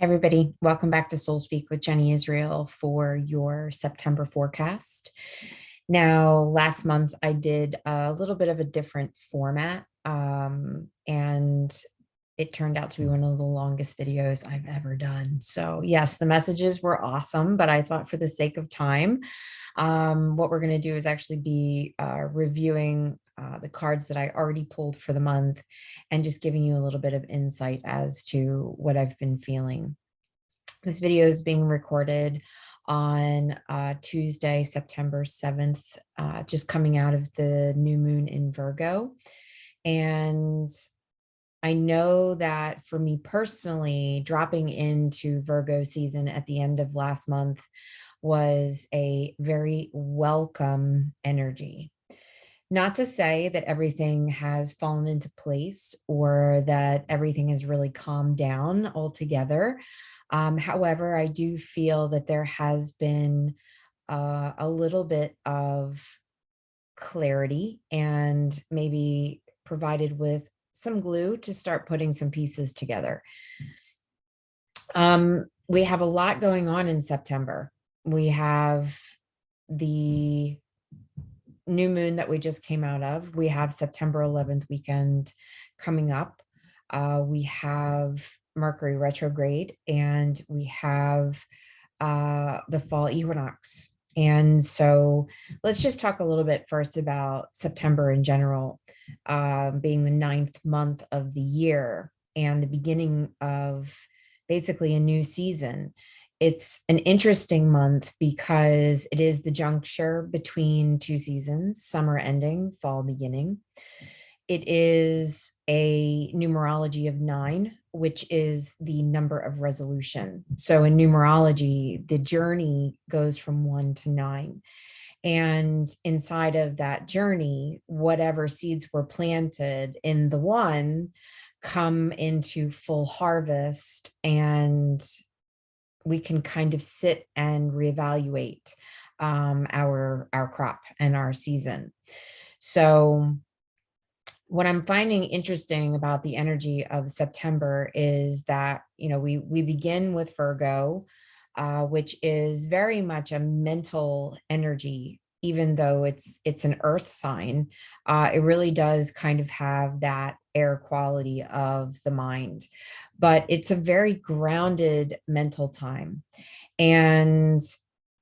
Everybody, welcome back to Soul Speak with Jenny Israel for your September forecast. Now, last month I did a little bit of a different format, and it turned out to be one of the longest videos I've ever done. So, yes, the messages were awesome, but I thought for the sake of time, what we're going to do is actually be reviewing the cards that I already pulled for the month and just giving you a little bit of insight as to what I've been feeling. This video is being recorded on Tuesday, September 7th, just coming out of the new moon in Virgo. And I know that for me personally, dropping into Virgo season at the end of last month was a very welcome energy. Not to say that everything has fallen into place or that everything has really calmed down altogether. However, I do feel that there has been a little bit of clarity and maybe provided with some glue to start putting some pieces together. We have a lot going on in September. We have the new moon that we just came out of. We have September 11th weekend coming up. We have Mercury retrograde, and we have the fall equinox. And so let's just talk a little bit first about September in general, being the 9th month of the year and the beginning of basically a new season. It's an interesting month because it is the juncture between two seasons, summer ending, fall beginning. It is a numerology of 9, which is the number of resolution. So in numerology, the journey goes from 1 to 9. And inside of that journey, whatever seeds were planted in the 1 come into full harvest, and we can kind of sit and reevaluate our crop and our season. So what I'm finding interesting about the energy of September is that, we begin with Virgo, which is very much a mental energy. Even though it's an earth sign, it really does kind of have that air quality of the mind, but it's a very grounded mental time. And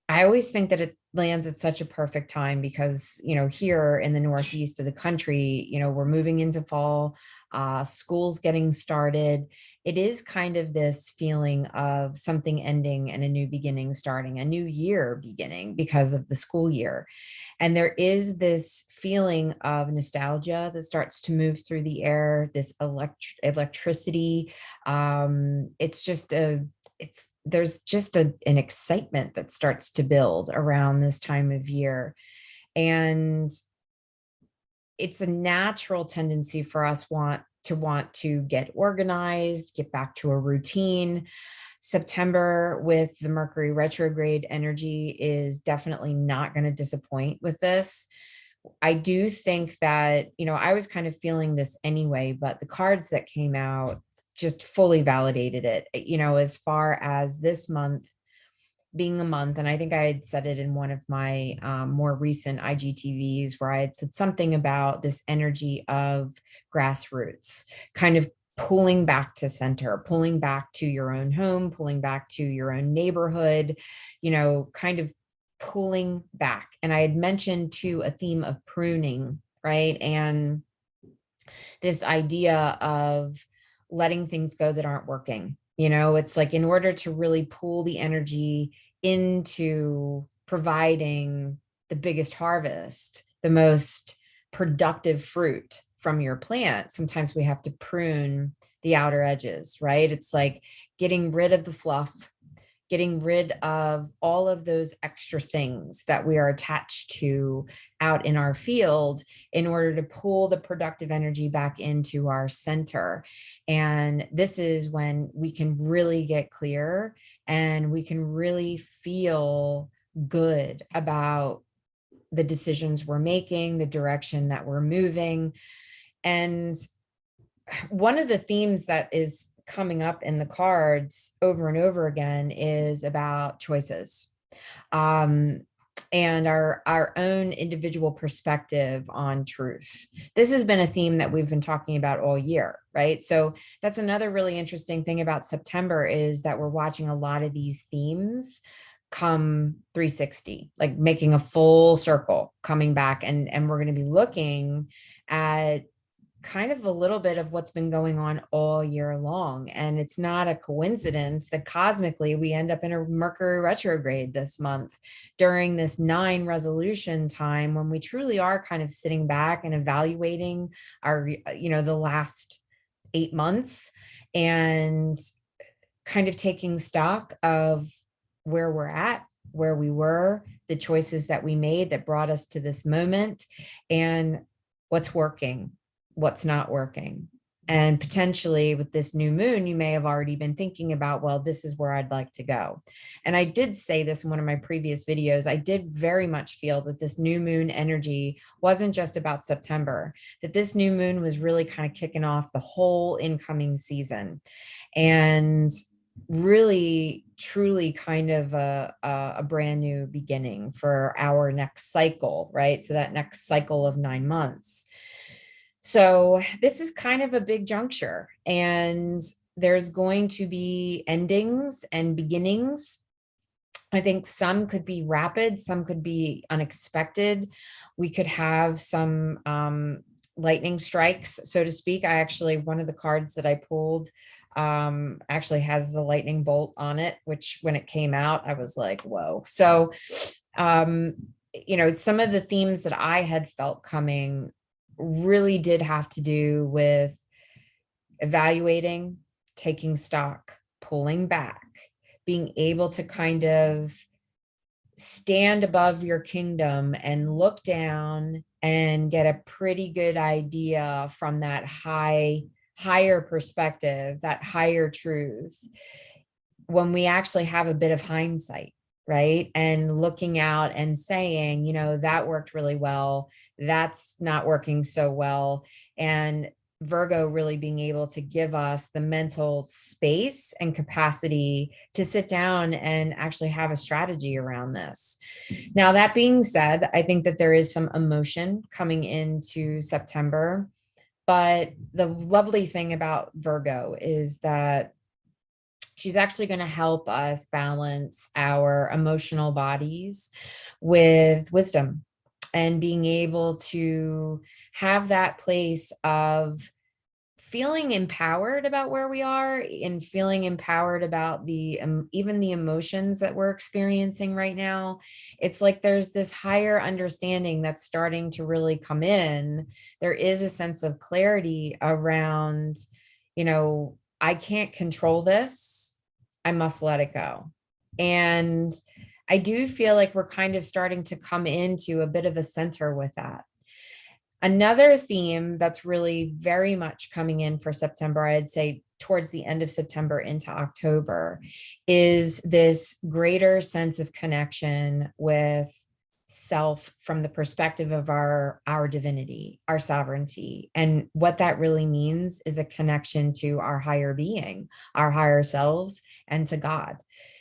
I always think that it lands at such a perfect time because, here in the northeast of the country, we're moving into fall, school's getting started. It is kind of this feeling of something ending and a new beginning starting, a new year beginning because of the school year. And there is this feeling of nostalgia that starts to move through the air, this electricity. There's just an excitement that starts to build around this time of year. And it's a natural tendency for us want to get organized, get back to a routine. September with the Mercury retrograde energy is definitely not going to disappoint with this. I do think that, I was kind of feeling this anyway, but the cards that came out just fully validated it, as far as this month being a month. And I think I had said it in one of my more recent IGTVs where I had said something about this energy of grassroots, kind of pulling back to center, pulling back to your own home, pulling back to your own neighborhood, kind of pulling back. And I had mentioned too a theme of pruning, right? And this idea of letting things go that aren't working. It's like, in order to really pull the energy into providing the biggest harvest, the most productive fruit from your plant, sometimes we have to prune the outer edges, right? It's like getting rid of the fluff, getting rid of all of those extra things that we are attached to out in our field in order to pull the productive energy back into our center. And this is when we can really get clear and we can really feel good about the decisions we're making, the direction that we're moving. And one of the themes that is coming up in the cards over and over again is about choices, um, and our own individual perspective on truth. This has been a theme that we've been talking about all year, right? So that's another really interesting thing about September, is that we're watching a lot of these themes come 360, like making a full circle, coming back, and we're going to be looking at kind of a little bit of what's been going on all year long. And it's not a coincidence that cosmically we end up in a Mercury retrograde this month during this 9 resolution time, when we truly are kind of sitting back and evaluating our, the last 8 months, and kind of taking stock of where we're at, where we were, the choices that we made that brought us to this moment, and what's working, what's not working. And potentially with this new moon, you may have already been thinking about, well, this is where I'd like to go. And I did say this in one of my previous videos. I did very much feel that this new moon energy wasn't just about September, that this new moon was really kind of kicking off the whole incoming season. And really, truly kind of a brand new beginning for our next cycle, right? So that next cycle of 9 months. So this is kind of a big juncture, and there's going to be endings and beginnings. I think some could be rapid, some could be unexpected. We could have some lightning strikes, so to speak. One of the cards that I pulled actually has the lightning bolt on it, which when it came out, I was like, whoa. So, some of the themes that I had felt coming really did have to do with evaluating, taking stock, pulling back, being able to kind of stand above your kingdom and look down and get a pretty good idea from that higher perspective, that higher truth, when we actually have a bit of hindsight, right? And looking out and saying, that worked really well, that's not working so well. And Virgo really being able to give us the mental space and capacity to sit down and actually have a strategy around this. Now, that being said, I think that there is some emotion coming into September, but the lovely thing about Virgo is that she's actually going to help us balance our emotional bodies with wisdom, and being able to have that place of feeling empowered about where we are, and feeling empowered about the even the emotions that we're experiencing right now. It's like there's this higher understanding that's starting to really come in. There is a sense of clarity around, I can't control this, I must let it go. And I do feel like we're kind of starting to come into a bit of a center with that. Another theme that's really very much coming in for September, I'd say towards the end of September into October, is this greater sense of connection with self from the perspective of our divinity, our sovereignty. And what that really means is a connection to our higher being, our higher selves, and to God.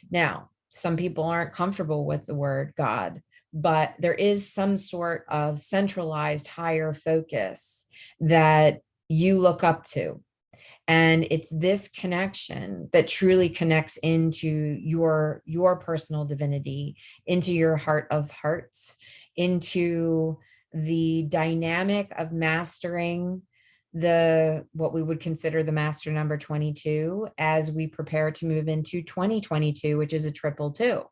Now, some people aren't comfortable with the word God, but there is some sort of centralized higher focus that you look up to. And it's this connection that truly connects into your personal divinity, into your heart of hearts, into the dynamic of mastering what we would consider the master number 22, as we prepare to move into 2022, which is a 222.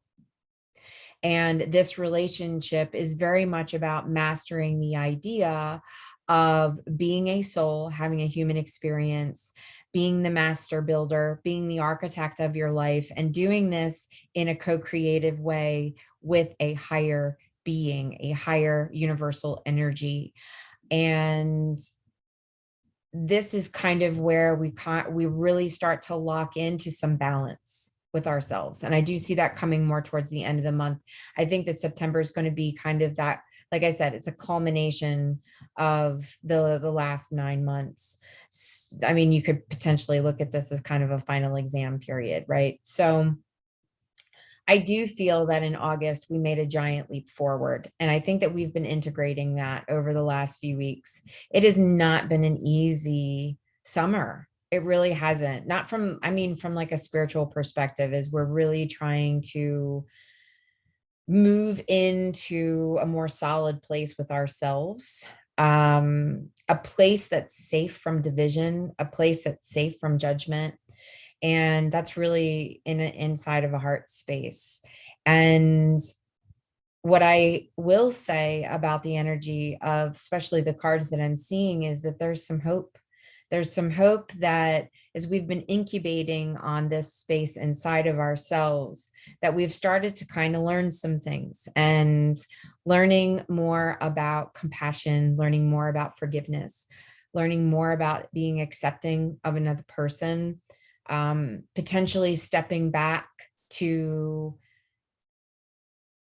And this relationship is very much about mastering the idea of being a soul, having a human experience, being the master builder, being the architect of your life, and doing this in a co-creative way with a higher being, a higher universal energy. And this is kind of where we really start to lock into some balance with ourselves. And I do see that coming more towards the end of the month. I think that September is going to be kind of that like I said, it's a culmination of the last 9 months. I mean, you could potentially look at this as kind of a final exam period, right? So I do feel that in August, we made a giant leap forward. And I think that we've been integrating that over the last few weeks. It has not been an easy summer. It really hasn't. Not from, I mean, from like a spiritual perspective, is we're really trying to move into a more solid place with ourselves, a place that's safe from division, a place that's safe from judgment, and that's really inside of a heart space. And what I will say about the energy of especially the cards that I'm seeing is that there's some hope. There's some hope that as we've been incubating on this space inside of ourselves, that we've started to kind of learn some things, and learning more about compassion, learning more about forgiveness, learning more about being accepting of another person, potentially stepping back to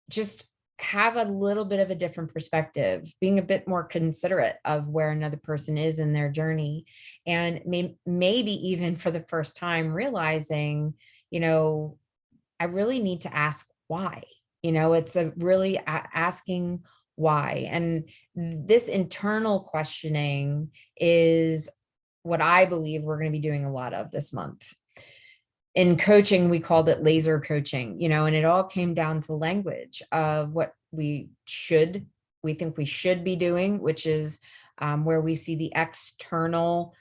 just have a little bit of a different perspective, being a bit more considerate of where another person is in their journey, and maybe even for the first time realizing, I really need to ask why. It's a really asking why. And this internal questioning is what I believe we're going to be doing a lot of this month. In coaching, we called it laser coaching, and it all came down to language of what we think we should be doing, which is where we see the external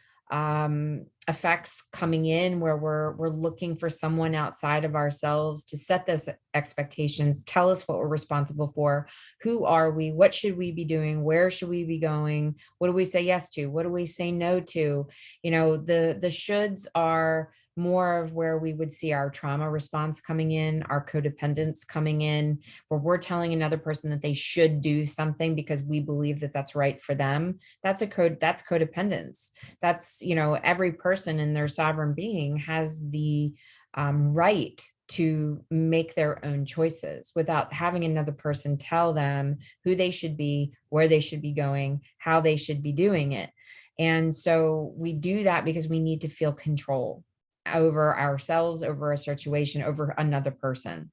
effects coming in, where we're looking for someone outside of ourselves to set those expectations, tell us what we're responsible for, who are we, what should we be doing, where should we be going, what do we say yes to, what do we say no to. The shoulds are more of where we would see our trauma response coming in, our codependence coming in, where we're telling another person that they should do something because we believe that that's right for them. That's codependence. That's, every person in their sovereign being has the right to make their own choices without having another person tell them who they should be, where they should be going, how they should be doing it. And so we do that because we need to feel control over ourselves, over a situation, over another person.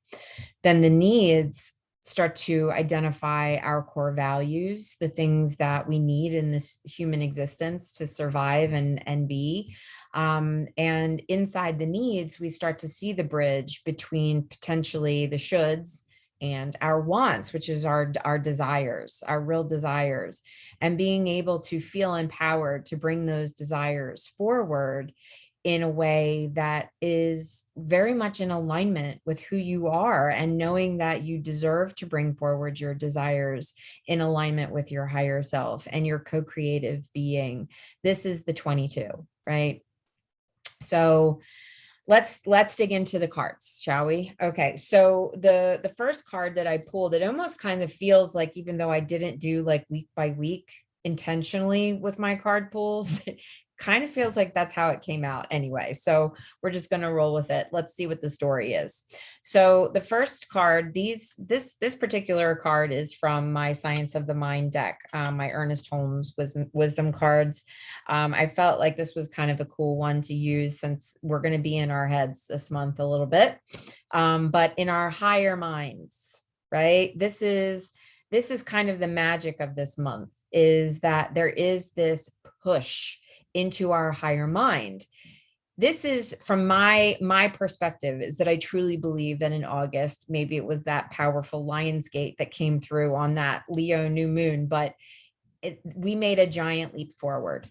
Then the needs start to identify our core values, the things that we need in this human existence to survive and be. And inside the needs, we start to see the bridge between potentially the shoulds and our wants, which is our desires, our real desires, and being able to feel empowered to bring those desires forward in a way that is very much in alignment with who you are, and knowing that you deserve to bring forward your desires in alignment with your higher self and your co-creative being. This is the 22, right? So let's dig into the cards, shall we? Okay, so the first card that I pulled, it almost kind of feels like, even though I didn't do like week by week intentionally with my card pulls, kind of feels like that's how it came out anyway. So we're just going to roll with it. Let's see what the story is. So the first card, this particular card is from my Science of the Mind deck, my Ernest Holmes wisdom cards. I felt like this was kind of a cool one to use since we're going to be in our heads this month a little bit, but in our higher minds, right? This is kind of the magic of this month, is that there is this push into our higher mind. This is from my perspective, is that I truly believe that in August, maybe it was that powerful Lionsgate that came through on that Leo new moon, but we made a giant leap forward.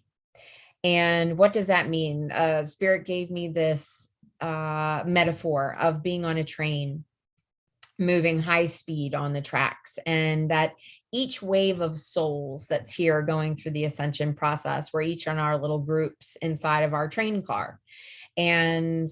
And what does that mean? Spirit gave me this metaphor of being on a train, moving high speed on the tracks, and that each wave of souls that's here going through the ascension process, we're each on our little groups inside of our train car. And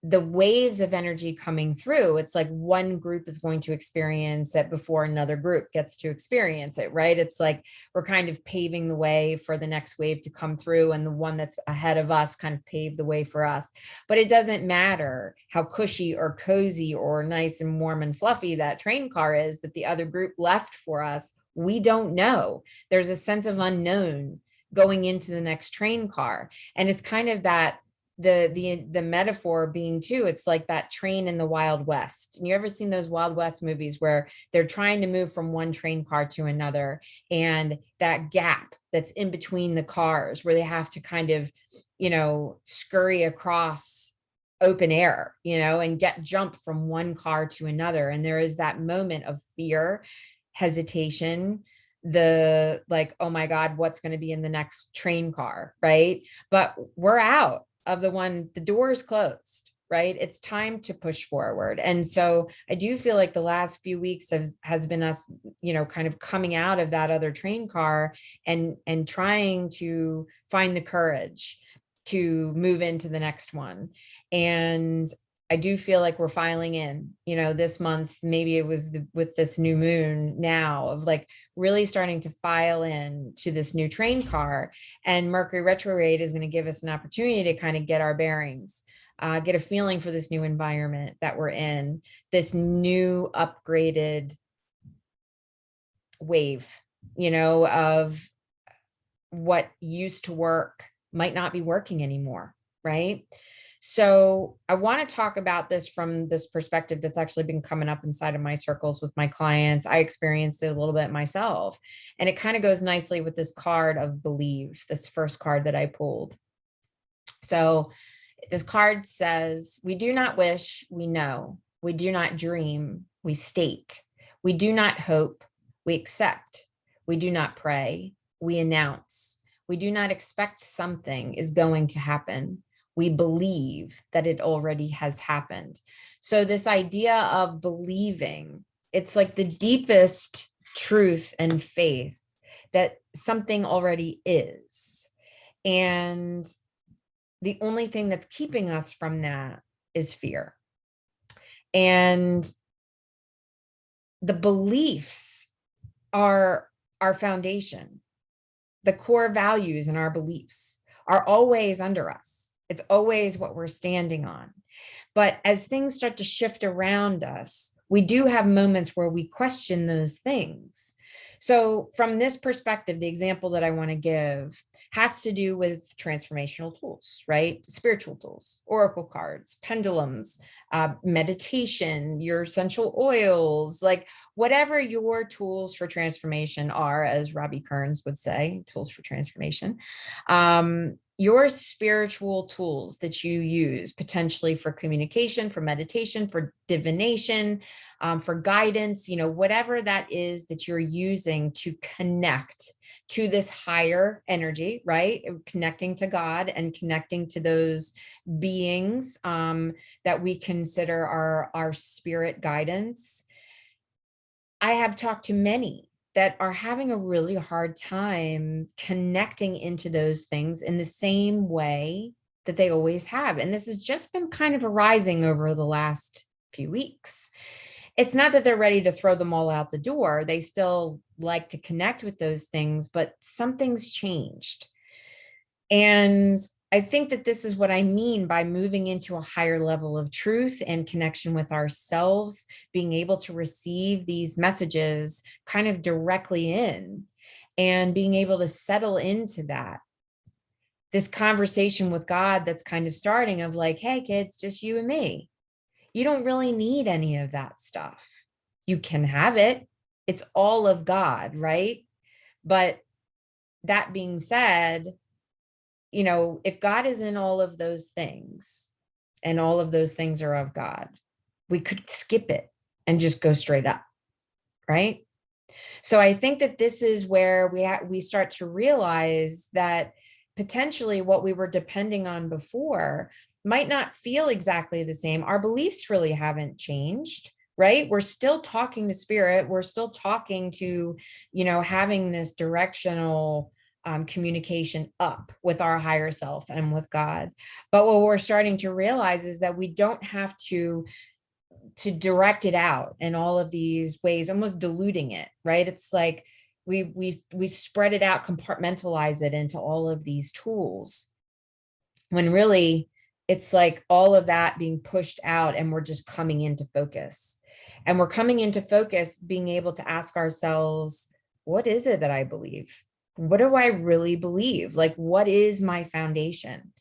the waves of energy coming through, it's like one group is going to experience it before another group gets to experience it, right? It's like we're kind of paving the way for the next wave to come through, and the one that's ahead of us kind of pave the way for us. But it doesn't matter how cushy or cozy or nice and warm and fluffy that train car is that the other group left for us. We don't know. There's a sense of unknown going into the next train car. And it's kind of that the metaphor being too, it's like that train in the Wild West. And you ever seen those Wild West movies where they're trying to move from one train car to another, and that gap that's in between the cars where they have to kind of, scurry across open air, and jump from one car to another. And there is that moment of fear, hesitation, the like, oh my God, what's going to be in the next train car, right? But we're out of the door is closed, right? It's time to push forward. And so I do feel like the last few weeks has been us, kind of coming out of that other train car and trying to find the courage to move into the next one. And I do feel like we're filing in, this month, maybe it was with this new moon now, of like really starting to file in to this new train car. And Mercury retrograde is going to give us an opportunity to kind of get our bearings, get a feeling for this new environment that we're in, this new upgraded wave, of what used to work might not be working anymore, right? So I want to talk about this from this perspective that's actually been coming up inside of my circles with my clients. I experienced it a little bit myself, and it kind of goes nicely with this card of believe, this first card that I pulled. So this card says, we do not wish, we know. We do not dream, we state. We do not hope, we accept. We do not pray, we announce. We do not expect something is going to happen. We believe that it already has happened. So this idea of believing, it's like the deepest truth and faith that something already is. And the only thing that's keeping us from that is fear. And the beliefs are our foundation. The core values and our beliefs are always under us. It's always what we're standing on. But as things start to shift around us, we do have moments where we question those things. So from this perspective, the example that I want to give has to do with transformational tools, right? Spiritual tools, oracle cards, pendulums, meditation, your essential oils, like whatever your tools for transformation are, as Robbie Kearns would say, tools for transformation. Your spiritual tools that you use potentially for communication, for meditation, for divination, for guidance, whatever that is that you're using to connect to this higher energy, right? Connecting to God and connecting to those beings that we consider our spirit guidance. I have talked to many that are having a really hard time connecting into those things in the same way that they always have. And this has just been kind of arising over the last few weeks. It's not that they're ready to throw them all out the door. They still like to connect with those things, but something's changed. And I think that this is what I mean by moving into a higher level of truth and connection with ourselves, being able to receive these messages kind of directly in and being able to settle into that. This conversation with God that's kind of starting of like, hey, kids, just you and me. You don't really need any of that stuff. You can have it. It's all of God, right? But that being said, if God is in all of those things and all of those things are of God, we could skip it and just go straight up, right? So I think that this is where we start to realize that potentially what we were depending on before might not feel exactly the same. Our beliefs really haven't changed, right? We're still talking to spirit. We're still talking to, having this directional communication up with our higher self and with God. But what we're starting to realize is that we don't have to direct it out in all of these ways, almost diluting it, right? It's like we spread it out, compartmentalize it into all of these tools, when really it's like all of that being pushed out and we're just coming into focus. And we're coming into focus being able to ask ourselves, what is it that I believe? What do I really believe? Like, what is my foundation?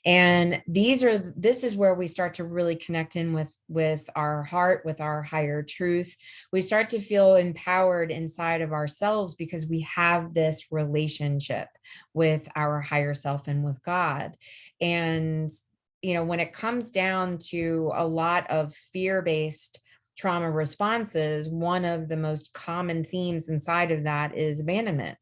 And this is where we start to really connect in with our heart, with our higher truth. We start to feel empowered inside of ourselves because we have this relationship with our higher self and with God. And when it comes down to a lot of fear-based trauma responses, one of the most common themes inside of that is abandonment.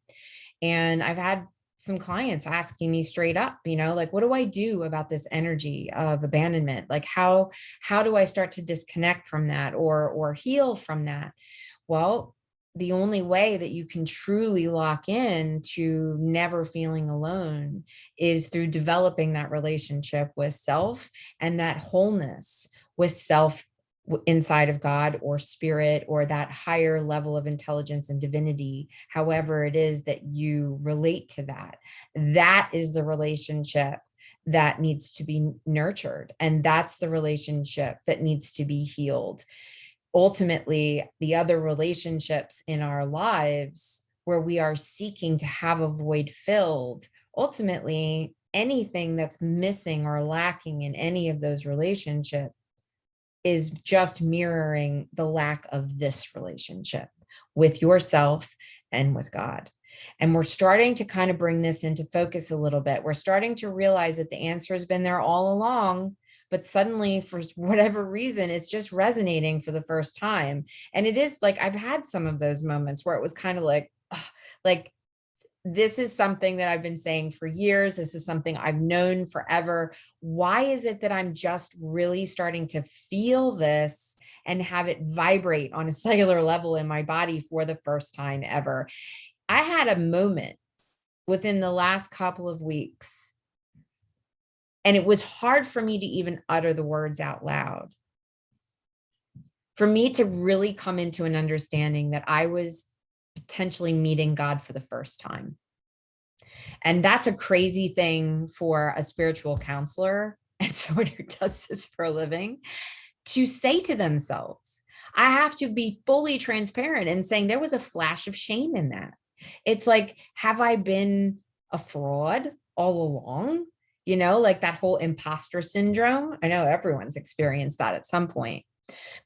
And I've had some clients asking me straight up, like, what do I do about this energy of abandonment? Like, how do I start to disconnect from that or heal from that? Well, the only way that you can truly lock in to never feeling alone is through developing that relationship with self and that wholeness with self inside of God or spirit or that higher level of intelligence and divinity, however it is that you relate to that. That is the relationship that needs to be nurtured. And that's the relationship that needs to be healed. Ultimately, the other relationships in our lives where we are seeking to have a void filled, ultimately, anything that's missing or lacking in any of those relationships is just mirroring the lack of this relationship with yourself and with God. And we're starting to kind of bring this into focus a little bit. We're starting to realize that the answer has been there all along, but suddenly for whatever reason, it's just resonating for the first time. And it is like, I've had some of those moments where it was kind of like, this is something that I've been saying for years. This is something I've known forever. Why is it that I'm just really starting to feel this and have it vibrate on a cellular level in my body for the first time ever? I had a moment within the last couple of weeks, and it was hard for me to even utter the words out loud. For me to really come into an understanding that I was potentially meeting God for the first time. And that's a crazy thing for a spiritual counselor and someone who does this for a living to say to themselves. I have to be fully transparent in saying there was a flash of shame in that. It's like, have I been a fraud all along? Like that whole imposter syndrome. I know everyone's experienced that at some point.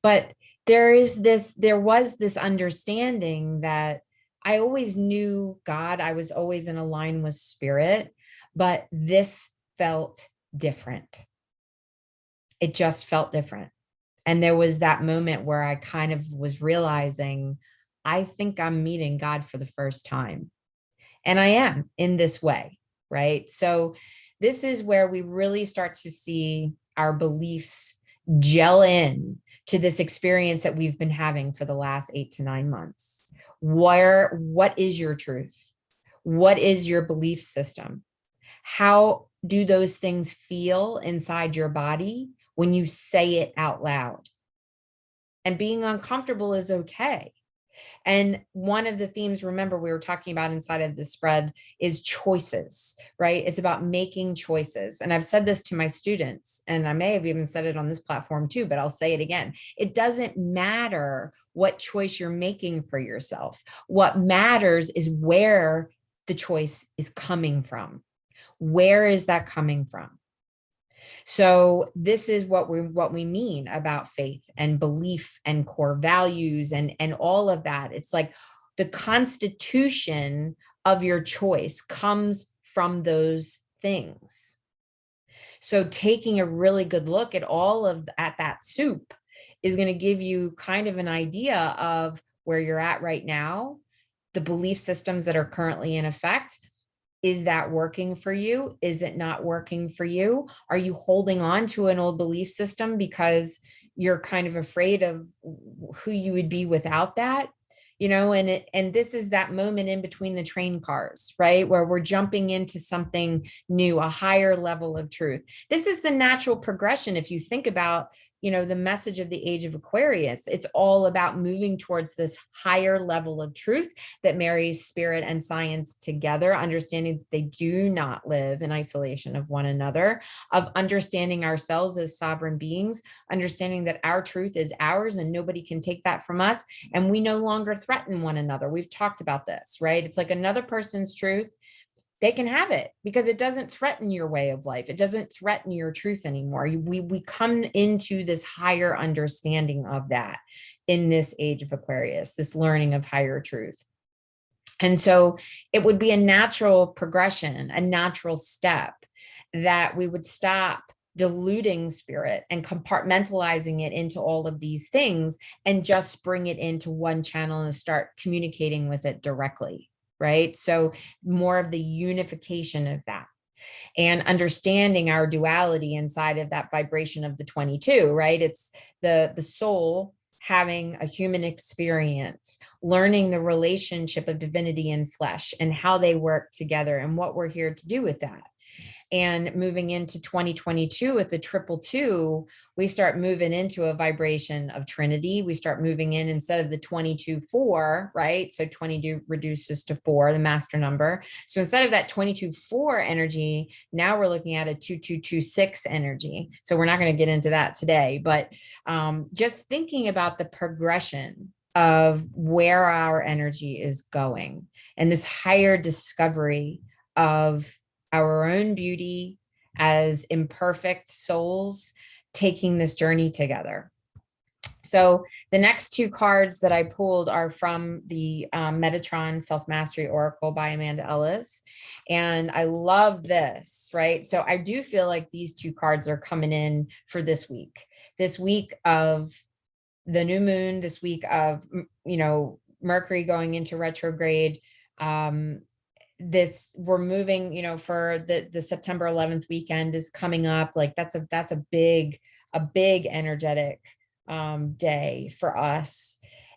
But there was this understanding that I always knew God. I was always in a line with spirit, but this felt different. It just felt different. And there was that moment where I kind of was realizing, I think I'm meeting God for the first time. And I am in this way, right? So this is where we really start to see our beliefs gel in to this experience that we've been having for the last 8 to 9 months. What is your truth? What is your belief system? How do those things feel inside your body when you say it out loud? And being uncomfortable is okay. And one of the themes, remember, we were talking about inside of the spread is choices, right? It's about making choices. And I've said this to my students, and I may have even said it on this platform too, but I'll say it again. It doesn't matter what choice you're making for yourself. What matters is where the choice is coming from. Where is that coming from? So this is what we mean about faith and belief and core values and all of that. It's like the constitution of your choice comes from those things. So taking a really good look at at that soup is going to give you kind of an idea of where you're at right now, the belief systems that are currently in effect. Is that working for you? Is it not working for you? Are you holding on to an old belief system because you're kind of afraid of who you would be without that? and this is that moment in between the train cars, right? Where we're jumping into something new, a higher level of truth. This is the natural progression. If you think about, the message of the age of Aquarius, it's all about moving towards this higher level of truth that marries spirit and science together, understanding that they do not live in isolation of one another, of understanding ourselves as sovereign beings, understanding that our truth is ours and nobody can take that from us. And we no longer threaten one another. We've talked about this, right? It's like another person's truth, they can have it because it doesn't threaten your way of life. It doesn't threaten your truth anymore. We come into this higher understanding of that in this age of Aquarius, this learning of higher truth. And so it would be a natural progression, a natural step that we would stop diluting spirit and compartmentalizing it into all of these things and just bring it into one channel and start communicating with it directly. Right. So more of the unification of that and understanding our duality inside of that vibration of the 22, right? It's the soul having a human experience, learning the relationship of divinity and flesh and how they work together and what we're here to do with that. And moving into 2022 with the 222, we start moving into a vibration of Trinity. We start moving in instead of the 22-4, right? So 22 reduces to 4, the master number. So instead of that 22-4 energy, now we're looking at a 2226 energy. So we're not going to get into that today, but just thinking about the progression of where our energy is going and this higher discovery of our own beauty as imperfect souls taking this journey together. So the next two cards that I pulled are from the Metatron Self-Mastery Oracle by Amanda Ellis. And I love this, right? So I do feel like these two cards are coming in for this week of the new moon, this week of, Mercury going into retrograde. We're moving, for the September 11th weekend is coming up. Like that's a big energetic day for us.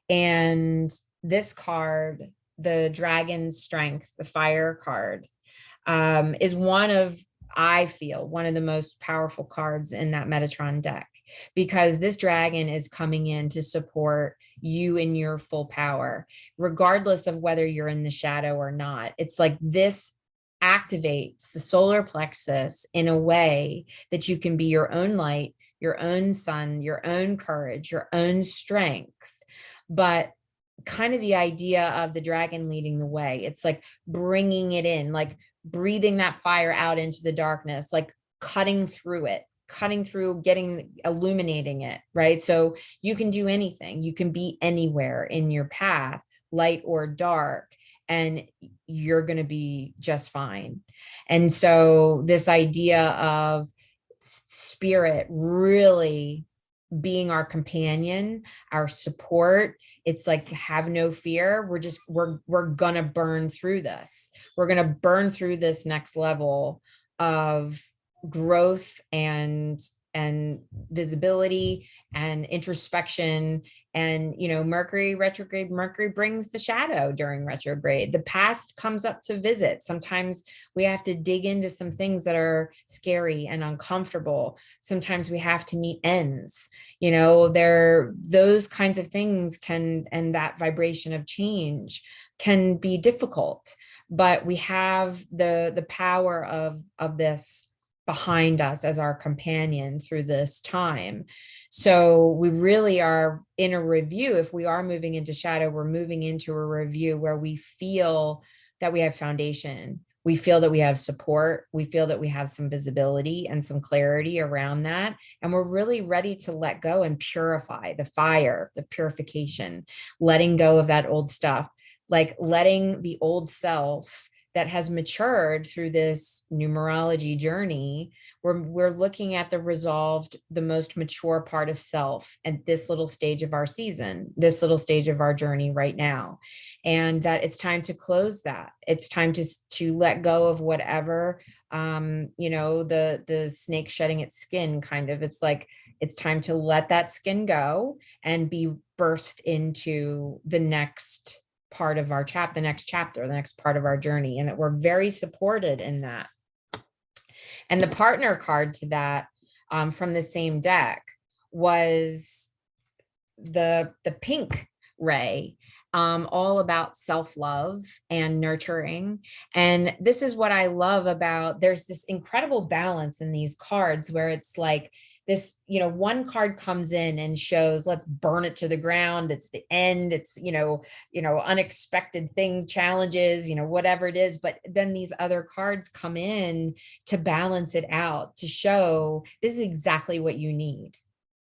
And this card, the Dragon Strength, the fire card, is I feel one of the most powerful cards in that Metatron deck, because this dragon is coming in to support you in your full power, regardless of whether you're in the shadow or not. It's like this activates the solar plexus in a way that you can be your own light, your own sun, your own courage, your own strength. But kind of the idea of the dragon leading the way, it's like bringing it in, like breathing that fire out into the darkness, like cutting through, illuminating it, right? So you can do anything, you can be anywhere in your path, light or dark, and you're going to be just fine. And so this idea of spirit really being our companion, our support, it's like, have no fear. We're gonna burn through this. We're gonna burn through this next level of growth and visibility and introspection. And Mercury retrograde, Mercury brings the shadow during retrograde. The past comes up to visit. Sometimes we have to dig into some things that are scary and uncomfortable. Sometimes we have to meet ends. Those kinds of things and that vibration of change can be difficult, but we have the power of this behind us as our companion through this time. So we really are in a review. If we are moving into shadow, we're moving into a review where we feel that we have foundation. We feel that we have support. We feel that we have some visibility and some clarity around that. And we're really ready to let go and purify the fire, the purification, letting go of that old stuff, like letting the old self that has matured through this numerology journey. We're looking at the most mature part of self at this little stage of our season, this little stage of our journey right now. And that it's time to close that. It's time to let go of whatever, the snake shedding its skin kind of. It's like, It's time to let that skin go and be birthed into the next part of our the next chapter, the next part of our journey, and that we're very supported in that. And the partner card to that, from the same deck, was the pink ray, all about self-love and nurturing. And this is what I love about, there's this incredible balance in these cards where it's like this, one card comes in and shows, let's burn it to the ground. It's the end. It's, unexpected things, challenges, whatever it is. But then these other cards come in to balance it out, to show this is exactly what you need.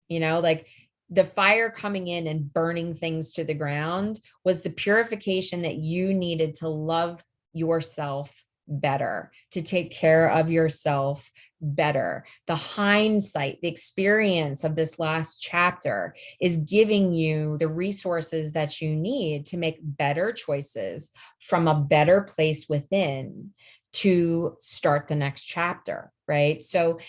Like the fire coming in and burning things to the ground was the purification that you needed to love yourself better, to take care of yourself better. The hindsight, the experience of this last chapter is giving you the resources that you need to make better choices from a better place within to start the next chapter, right? So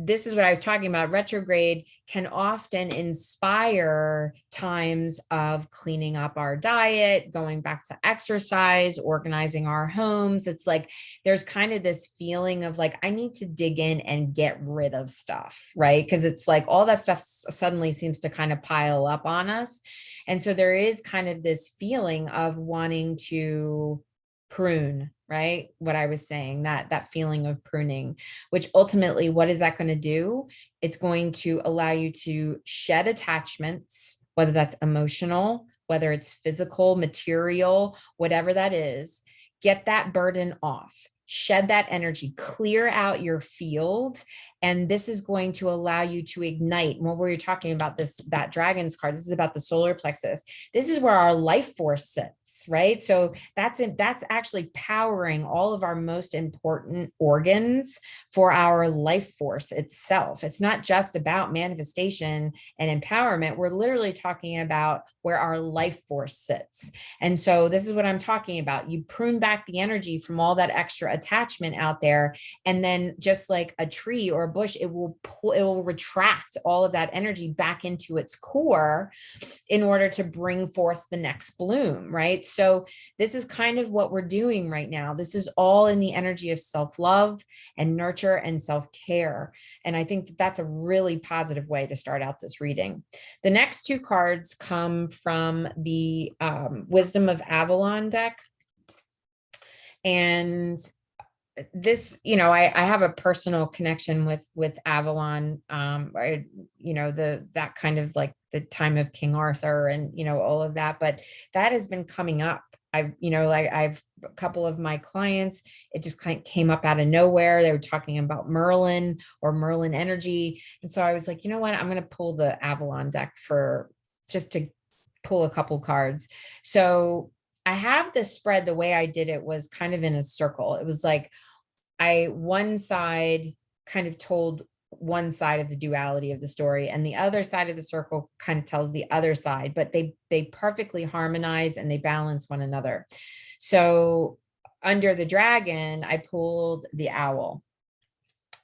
this is what I was talking about. Retrograde can often inspire times of cleaning up our diet, going back to exercise, organizing our homes. It's like there's kind of this feeling of like, I need to dig in and get rid of stuff, right? Because it's like all that stuff suddenly seems to kind of pile up on us. And so there is kind of this feeling of wanting to prune, right? What I was saying, that feeling of pruning, which ultimately, what is that going to do? It's going to allow you to shed attachments, whether that's emotional, whether it's physical, material, whatever that is, get that burden off, shed that energy, clear out your field. And this is going to allow you to ignite. When we're talking about that dragon's card, this is about the solar plexus. This is where our life force sits, right? So that's actually powering all of our most important organs for our life force itself. It's not just about manifestation and empowerment. We're literally talking about where our life force sits. And so this is what I'm talking about. You prune back the energy from all that extra attachment out there. And then just like a tree or a bush, it will retract all of that energy back into its core in order to bring forth the next bloom, right? So this is kind of what we're doing right now. This is all in the energy of self-love and nurture and self-care. And I think that's a really positive way to start out this reading. The next two cards come from the Wisdom of Avalon deck. And this, I have a personal connection with Avalon, that kind of like the time of King Arthur and, all of that, but that has been coming up. I've a couple of my clients, it just kind of came up out of nowhere. They were talking about Merlin or Merlin energy. And so I was like, you know what, I'm going to pull the Avalon deck just to pull a couple cards. So I have this spread. The way I did it was kind of in a circle. It was like one side kind of told one side of the duality of the story, and the other side of the circle kind of tells the other side, but they perfectly harmonize and they balance one another. So under the dragon, I pulled the owl.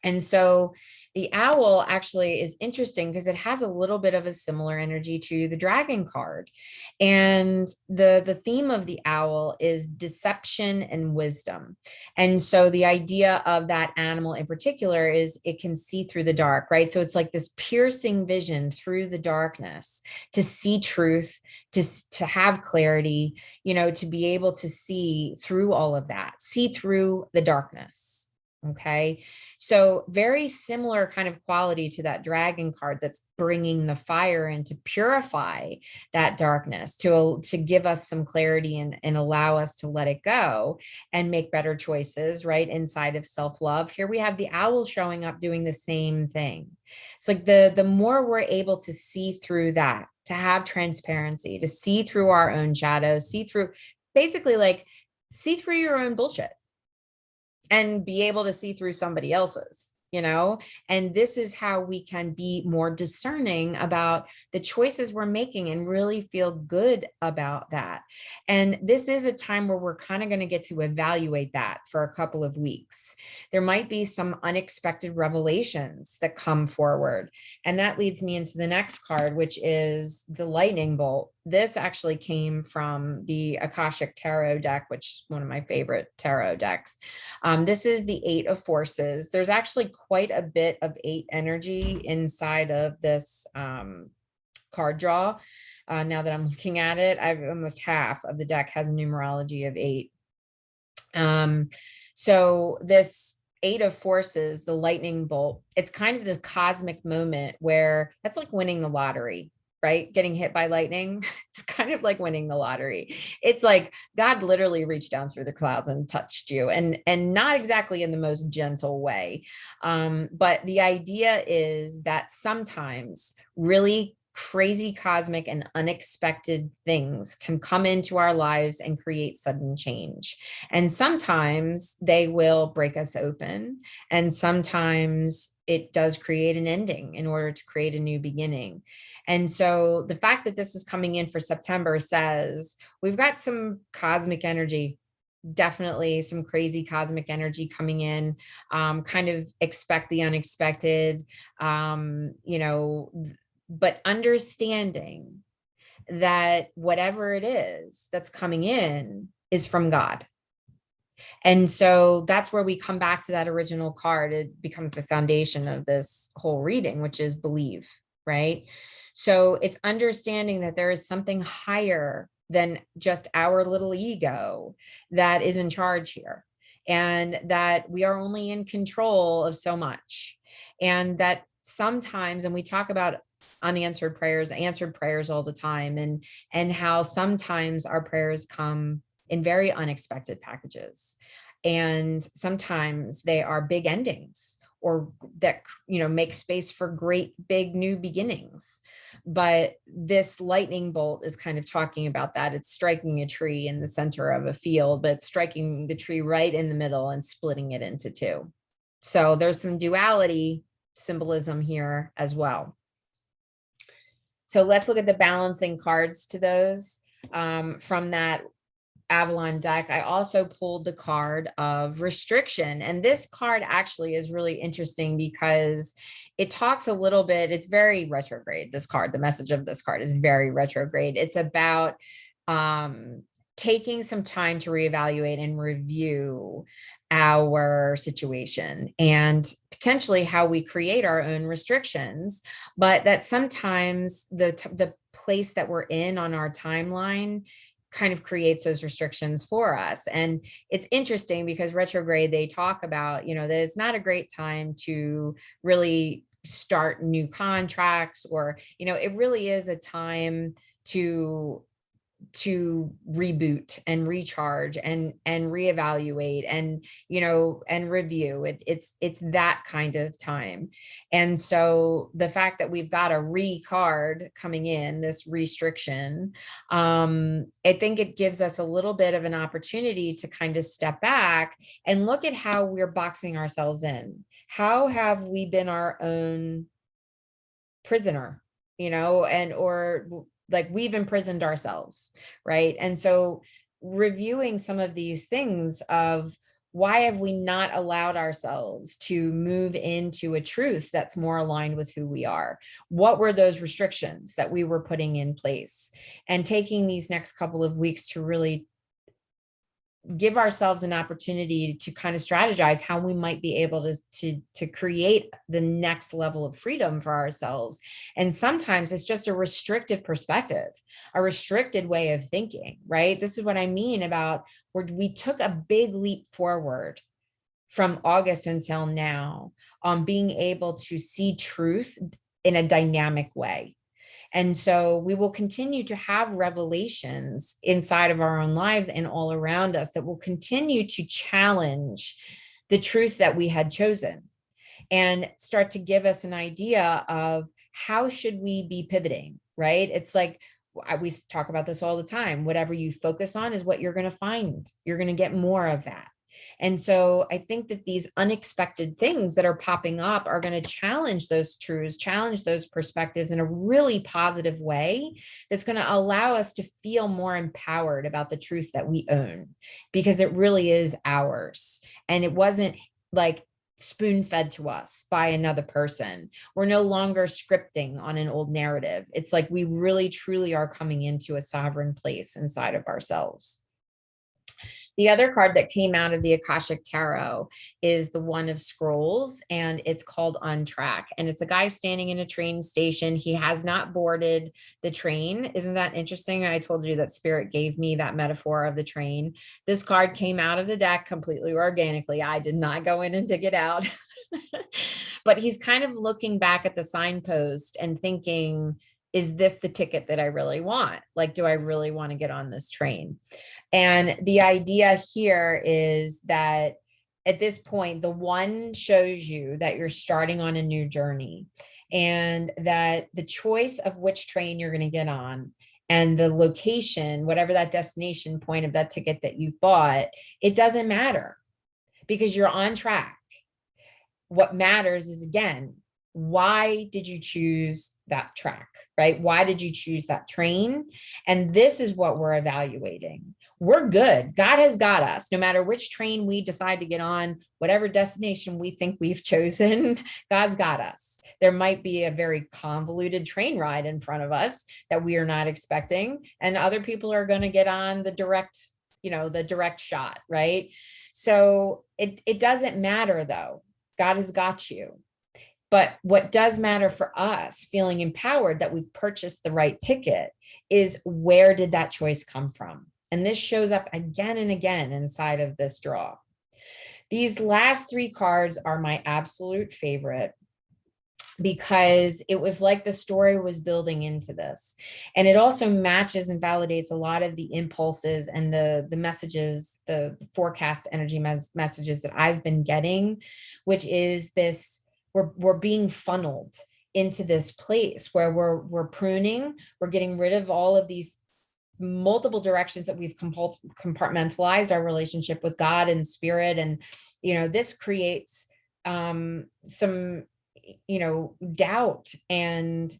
And so the owl actually is interesting because it has a little bit of a similar energy to the dragon card. And the theme of the owl is deception and wisdom. And so the idea of that animal in particular is it can see through the dark, right? So it's like this piercing vision through the darkness to see truth, to have clarity, to be able to see through all of that, see through the darkness. Okay. So very similar kind of quality to that dragon card that's bringing the fire in to purify that darkness, to give us some clarity and allow us to let it go and make better choices, right? Inside of self-love. Here we have the owl showing up doing the same thing. It's like the more we're able to see through that, to have transparency, to see through our own shadows, see through your own bullshit, and be able to see through somebody else's, and this is how we can be more discerning about the choices we're making and really feel good about that. And this is a time where we're kind of going to get to evaluate that for a couple of weeks. There might be some unexpected revelations that come forward. And that leads me into the next card, which is the lightning bolt. This actually came from the Akashic Tarot deck, which is one of my favorite tarot decks. This is the Eight of Forces. There's actually quite a bit of eight energy inside of this card draw. Now that I'm looking at it, I've almost half of the deck has a numerology of eight. So this Eight of Forces, the lightning bolt, it's kind of this cosmic moment where that's like winning the lottery, right? Getting hit by lightning. It's kind of like winning the lottery. It's like God literally reached down through the clouds and touched you, and not exactly in the most gentle way. But the idea is that sometimes really crazy cosmic and unexpected things can come into our lives and create sudden change. And sometimes they will break us open, and sometimes it does create an ending in order to create a new beginning. And so the fact that this is coming in for September says we've got some cosmic energy, definitely some crazy cosmic energy coming in. Kind of expect the unexpected, but understanding that whatever it is that's coming in is from God. And so that's where we come back to that original card. It becomes the foundation of this whole reading, which is believe, right? So it's understanding that there is something higher than just our little ego that is in charge here, and that we are only in control of so much. And that sometimes, and we talk about unanswered prayers, answered prayers all the time, and how sometimes our prayers come in very unexpected packages, and sometimes they are big endings, or that make space for great big new beginnings. But this lightning bolt is kind of talking about that. It's striking a tree in the center of a field, but striking the tree right in the middle and splitting it into two. So there's some duality symbolism here as well. So let's look at the balancing cards to those from that Avalon deck. I also pulled the card of restriction. And this card actually is really interesting because it talks a little bit, it's very retrograde, this card. The message of this card is very retrograde. It's about taking some time to reevaluate and review our situation and potentially how we create our own restrictions, but that sometimes the place that we're in on our timeline kind of creates those restrictions for us. And it's interesting because retrograde, they talk about, that it's not a great time to really start new contracts, or, it really is a time to reboot and recharge and reevaluate and and review. It's that kind of time. And so the fact that we've got a card coming in, this restriction, I think it gives us a little bit of an opportunity to kind of step back and look at how we're boxing ourselves in. How have we been our own prisoner, or like we've imprisoned ourselves, right? And so reviewing some of these things of why have we not allowed ourselves to move into a truth that's more aligned with who we are? What were those restrictions that we were putting in place? And taking these next couple of weeks to really give ourselves an opportunity to kind of strategize how we might be able to create the next level of freedom for ourselves. And sometimes it's just a restrictive perspective, a restricted way of thinking, right? This is what I mean about where we took a big leap forward from August until now on being able to see truth in a dynamic way. And so we will continue to have revelations inside of our own lives and all around us that will continue to challenge the truth that we had chosen and start to give us an idea of how should we be pivoting, right? It's like, we talk about this all the time. Whatever you focus on is what you're going to find. You're going to get more of that. And so I think that these unexpected things that are popping up are going to challenge those truths, challenge those perspectives in a really positive way that's going to allow us to feel more empowered about the truth that we own, because it really is ours. And it wasn't like spoon fed to us by another person. We're no longer scripting on an old narrative. It's like we really truly are coming into a sovereign place inside of ourselves. The other card that came out of the Akashic Tarot is the One of Scrolls, and it's called On Track. And it's a guy standing in a train station. He has not boarded the train. Isn't that interesting? I told you that Spirit gave me that metaphor of the train. This card came out of the deck completely organically. I did not go in and dig it out. But he's kind of looking back at the signpost and thinking, is this the ticket that I really want? Like, do I really want to get on this train? And the idea here is that at this point, the one shows you that you're starting on a new journey, and that the choice of which train you're going to get on and the location, whatever that destination point of that ticket that you've bought, it doesn't matter because you're on track. What matters is, again, why did you choose that track, right? Why did you choose that train? And this is what we're evaluating. We're good. God has got us. No matter which train we decide to get on, whatever destination we think we've chosen, God's got us. There might be a very convoluted train ride in front of us that we are not expecting, and other people are going to get on the direct shot, right? So it doesn't matter though. God has got you. But what does matter for us, feeling empowered that we've purchased the right ticket, is where did that choice come from? And this shows up again and again inside of this draw. These last three cards are my absolute favorite, because it was like the story was building into this. And it also matches and validates a lot of the impulses and the messages, the forecast energy messages that I've been getting, which is this, we're being funneled into this place where we're pruning, we're getting rid of all of these multiple directions that we've compartmentalized our relationship with God and spirit. And, this creates some, doubt. And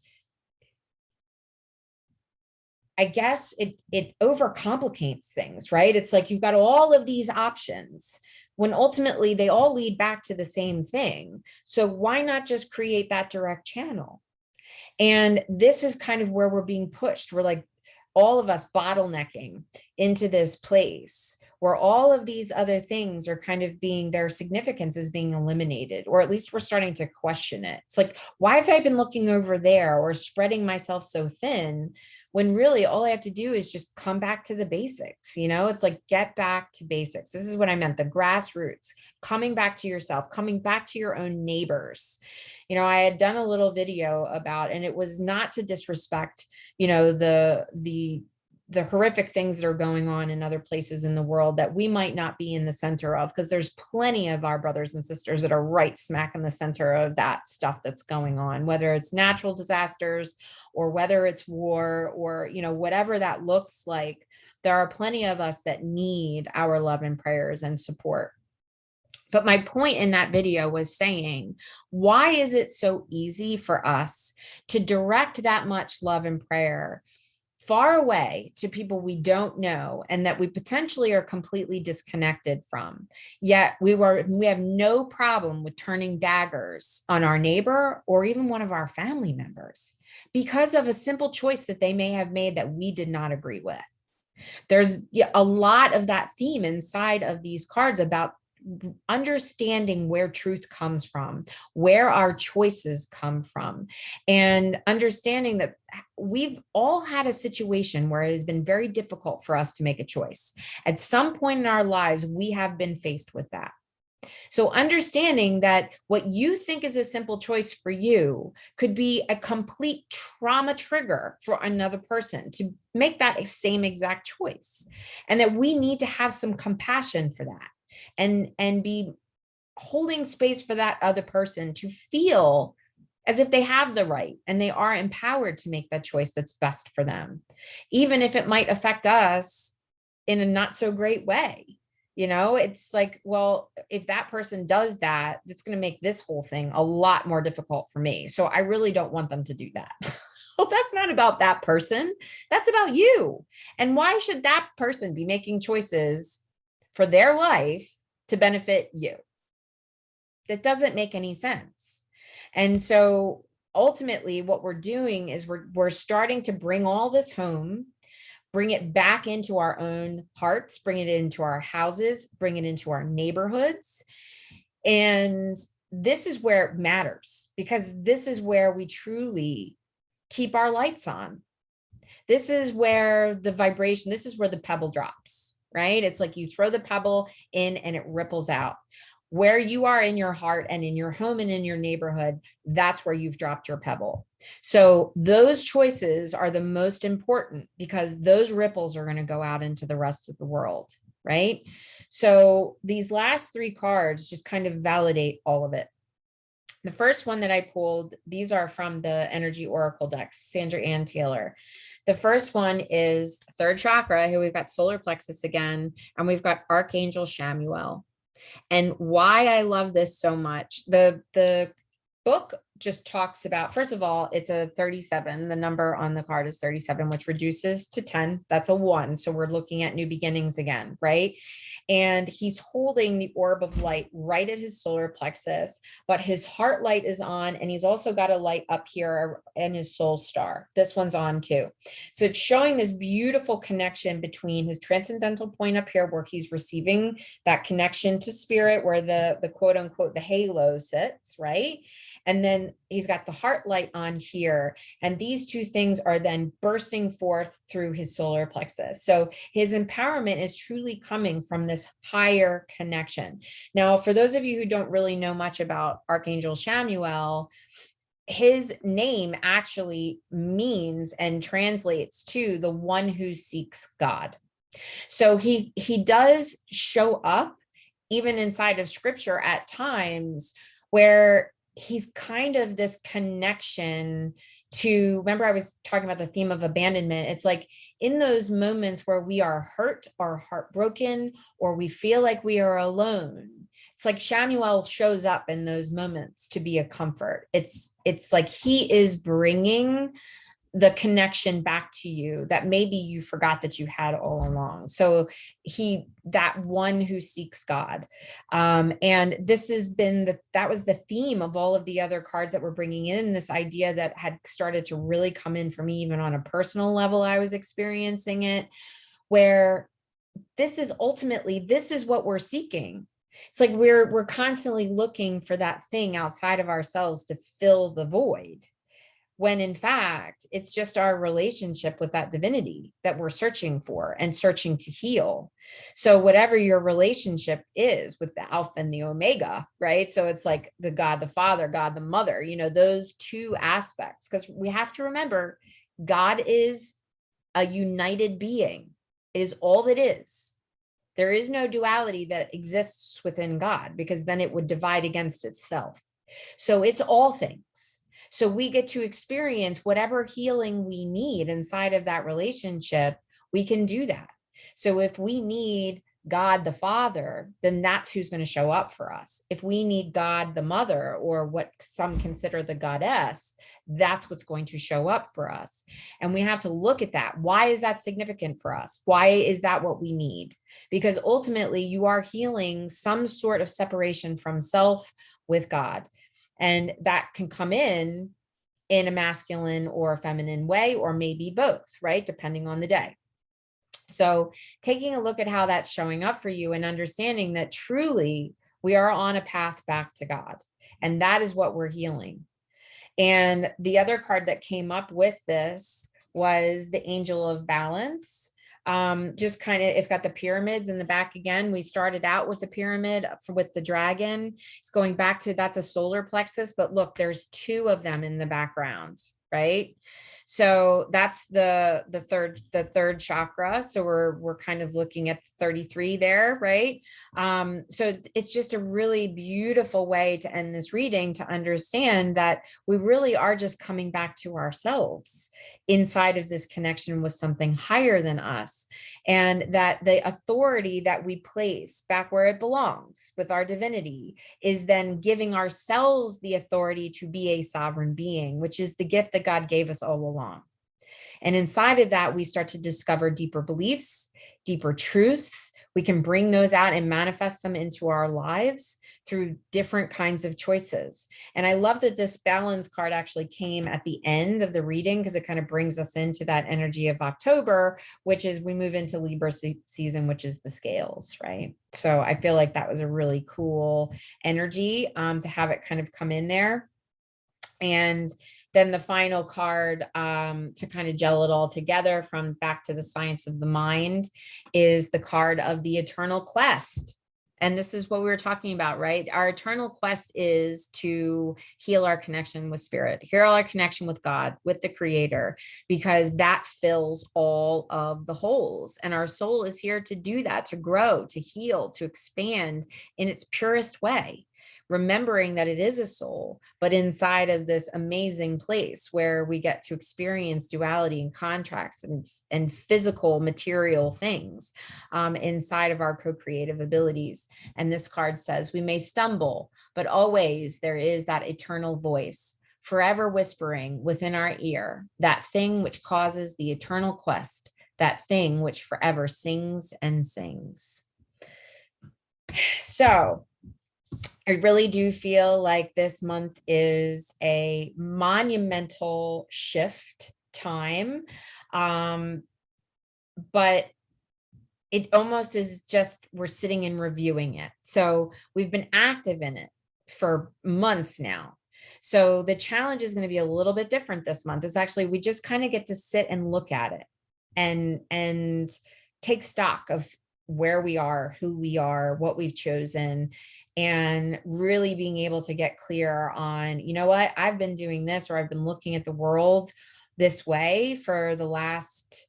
I guess it overcomplicates things, right? It's like you've got all of these options when ultimately they all lead back to the same thing. So why not just create that direct channel? And this is kind of where we're being pushed. We're like, all of us bottlenecking into this place where all of these other things are kind of being, their significance is being eliminated, or at least we're starting to question it. It's like, why have I been looking over there or spreading myself so thin, when really all I have to do is just come back to the basics? It's like, get back to basics. This is what I meant, the grassroots, coming back to yourself, coming back to your own neighbors. I had done a little video about, and it was not to disrespect, the horrific things that are going on in other places in the world that we might not be in the center of, because there's plenty of our brothers and sisters that are right smack in the center of that stuff that's going on, whether it's natural disasters or whether it's war or, whatever that looks like. There are plenty of us that need our love and prayers and support. But my point in that video was saying, why is it so easy for us to direct that much love and prayer far away to people we don't know and that we potentially are completely disconnected from? Yet we have no problem with turning daggers on our neighbor or even one of our family members because of a simple choice that they may have made that we did not agree with. There's a lot of that theme inside of these cards about understanding where truth comes from, where our choices come from, and understanding that we've all had a situation where it has been very difficult for us to make a choice. At some point in our lives, we have been faced with that. So understanding that what you think is a simple choice for you could be a complete trauma trigger for another person to make that same exact choice, and that we need to have some compassion for that and be holding space for that other person to feel as if they have the right and they are empowered to make that choice that's best for them, even if it might affect us in a not so great way. It's like, well, if that person does that, that's going to make this whole thing a lot more difficult for me. So I really don't want them to do that. Well, that's not about that person. That's about you. And why should that person be making choices for their life to benefit you? That doesn't make any sense. And so ultimately what we're doing is we're starting to bring all this home, bring it back into our own hearts, bring it into our houses, bring it into our neighborhoods. And this is where it matters, because this is where we truly keep our lights on. This is where the vibration, this is where the pebble drops, right? It's like you throw the pebble in and it ripples out. Where you are in your heart and in your home and in your neighborhood, that's where you've dropped your pebble. So those choices are the most important, because those ripples are going to go out into the rest of the world, right? So these last three cards just kind of validate all of it. The first one that I pulled, these are from the Energy Oracle decks, Sandra Ann Taylor. The first one is third chakra. Here we've got solar plexus again, and we've got Archangel Samuel. And why I love this so much, the book just talks about, first of all, it's a 37. The number on the card is 37, which reduces to 10. That's a 1. So we're looking at new beginnings again, right? And he's holding the orb of light right at his solar plexus, but his heart light is on, and he's also got a light up here in his soul star. This one's on too. So it's showing this beautiful connection between his transcendental point up here, where he's receiving that connection to spirit, where the quote unquote, the halo sits, right? And then he's got the heart light on here. And these two things are then bursting forth through his solar plexus. So his empowerment is truly coming from this higher connection. Now, for those of you who don't really know much about Archangel Samuel, his name actually means and translates to the one who seeks God. So he does show up even inside of scripture at times where he's kind of this connection to, remember I was talking about the theme of abandonment. It's like in those moments where we are hurt or heartbroken, or we feel like we are alone, it's like Samuel shows up in those moments to be a comfort. It's like he is bringing the connection back to you that maybe you forgot that you had all along. So that one who seeks God. And this has been that was the theme of all of the other cards that we're bringing in, this idea that had started to really come in for me, even on a personal level. I was experiencing it, where this is what we're seeking. It's like we're constantly looking for that thing outside of ourselves to fill the void, when in fact, it's just our relationship with that divinity that we're searching for and searching to heal. So whatever your relationship is with the Alpha and the Omega, right? So it's like the God, the Father, God, the Mother, those two aspects, because we have to remember God is a united being. It is all that is. There is no duality that exists within God, because then it would divide against itself. So it's all things. So we get to experience whatever healing we need inside of that relationship. We can do that. So if we need God the Father, then that's who's going to show up for us. If we need God the Mother, or what some consider the goddess, that's what's going to show up for us. And we have to look at that. Why is that significant for us? Why is that what we need? Because ultimately you are healing some sort of separation from self with God. And that can come in a masculine or a feminine way, or maybe both, right? Depending on the day. So taking a look at how that's showing up for you, and understanding that truly we are on a path back to God. And that is what we're healing. And the other card that came up with this was the Angel of Balance. Just kind of, it's got the pyramids in the back again. We started out with the pyramid with the dragon. It's going back to, that's a solar plexus, but look, there's two of them in the background, right? So that's the third chakra. So we're kind of looking at 33 there, right? So it's just a really beautiful way to end this reading, to understand that we really are just coming back to ourselves inside of this connection with something higher than us, and that the authority that we place back where it belongs with our divinity is then giving ourselves the authority to be a sovereign being, which is the gift that God gave us all along. And inside of that, we start to discover deeper beliefs, deeper truths. We can bring those out and manifest them into our lives through different kinds of choices. And I love that this balance card actually came at the end of the reading, because it kind of brings us into that energy of October, which is we move into Libra season, which is the scales, right? So I feel like that was a really cool energy to have it kind of come in there. And then the final card to kind of gel it all together from Back to the Science of the Mind is the card of the Eternal Quest. And this is what we were talking about, right? Our eternal quest is to heal our connection with spirit, heal our connection with God, with the creator, because that fills all of the holes. And our soul is here to do that, to grow, to heal, to expand in its purest way, remembering that it is a soul, but inside of this amazing place where we get to experience duality and contracts and physical material things inside of our co-creative abilities. And this card says, we may stumble, but always there is that eternal voice, forever whispering within our ear, that thing which causes the eternal quest, that thing which forever sings and sings. So I really do feel like this month is a monumental shift time. But it almost is just, we're sitting and reviewing it. So we've been active in it for months now. So the challenge is going to be a little bit different this month. It's actually, we just kind of get to sit and look at it and take stock of where we are, who we are, what we've chosen, and really being able to get clear on, you know what, I've been doing this, or I've been looking at the world this way for the last,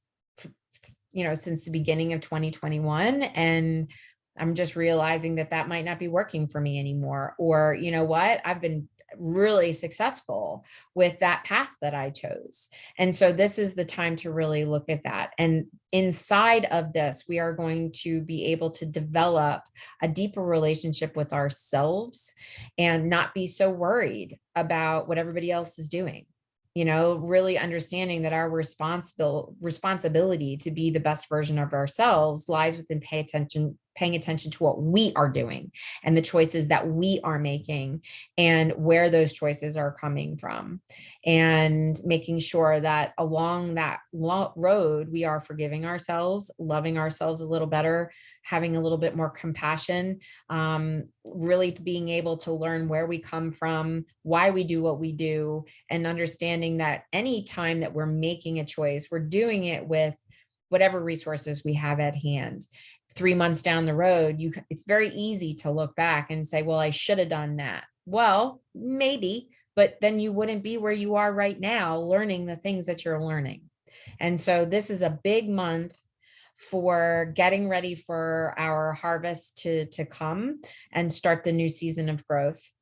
since the beginning of 2021. And I'm just realizing that that might not be working for me anymore. Or, you know what, I've been really successful with that path that I chose. And so this is the time to really look at that. And inside of this, we are going to be able to develop a deeper relationship with ourselves and not be so worried about what everybody else is doing. Really understanding that our responsibility to be the best version of ourselves lies within paying attention to what we are doing and the choices that we are making and where those choices are coming from, and making sure that along that road, we are forgiving ourselves, loving ourselves a little better, having a little bit more compassion, really being able to learn where we come from, why we do what we do, and understanding that any time that we're making a choice, we're doing it with whatever resources we have at hand. 3 months down the road, it's very easy to look back and say, well, I should have done that. Well, maybe, but then you wouldn't be where you are right now, learning the things that you're learning. And so this is a big month for getting ready for our harvest to come and start the new season of growth.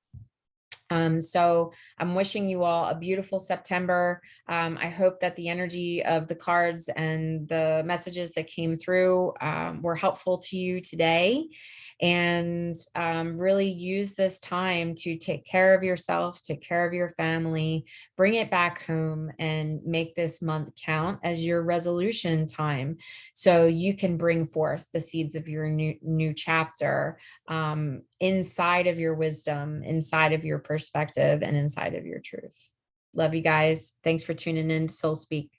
So I'm wishing you all a beautiful September. I hope that the energy of the cards and the messages that came through were helpful to you today, and really use this time to take care of yourself, take care of your family, bring it back home, and make this month count as your resolution time, so you can bring forth the seeds of your new chapter inside of your wisdom, inside of your perspective, and inside of your truth. Love you guys. Thanks for tuning in to Soul Speak.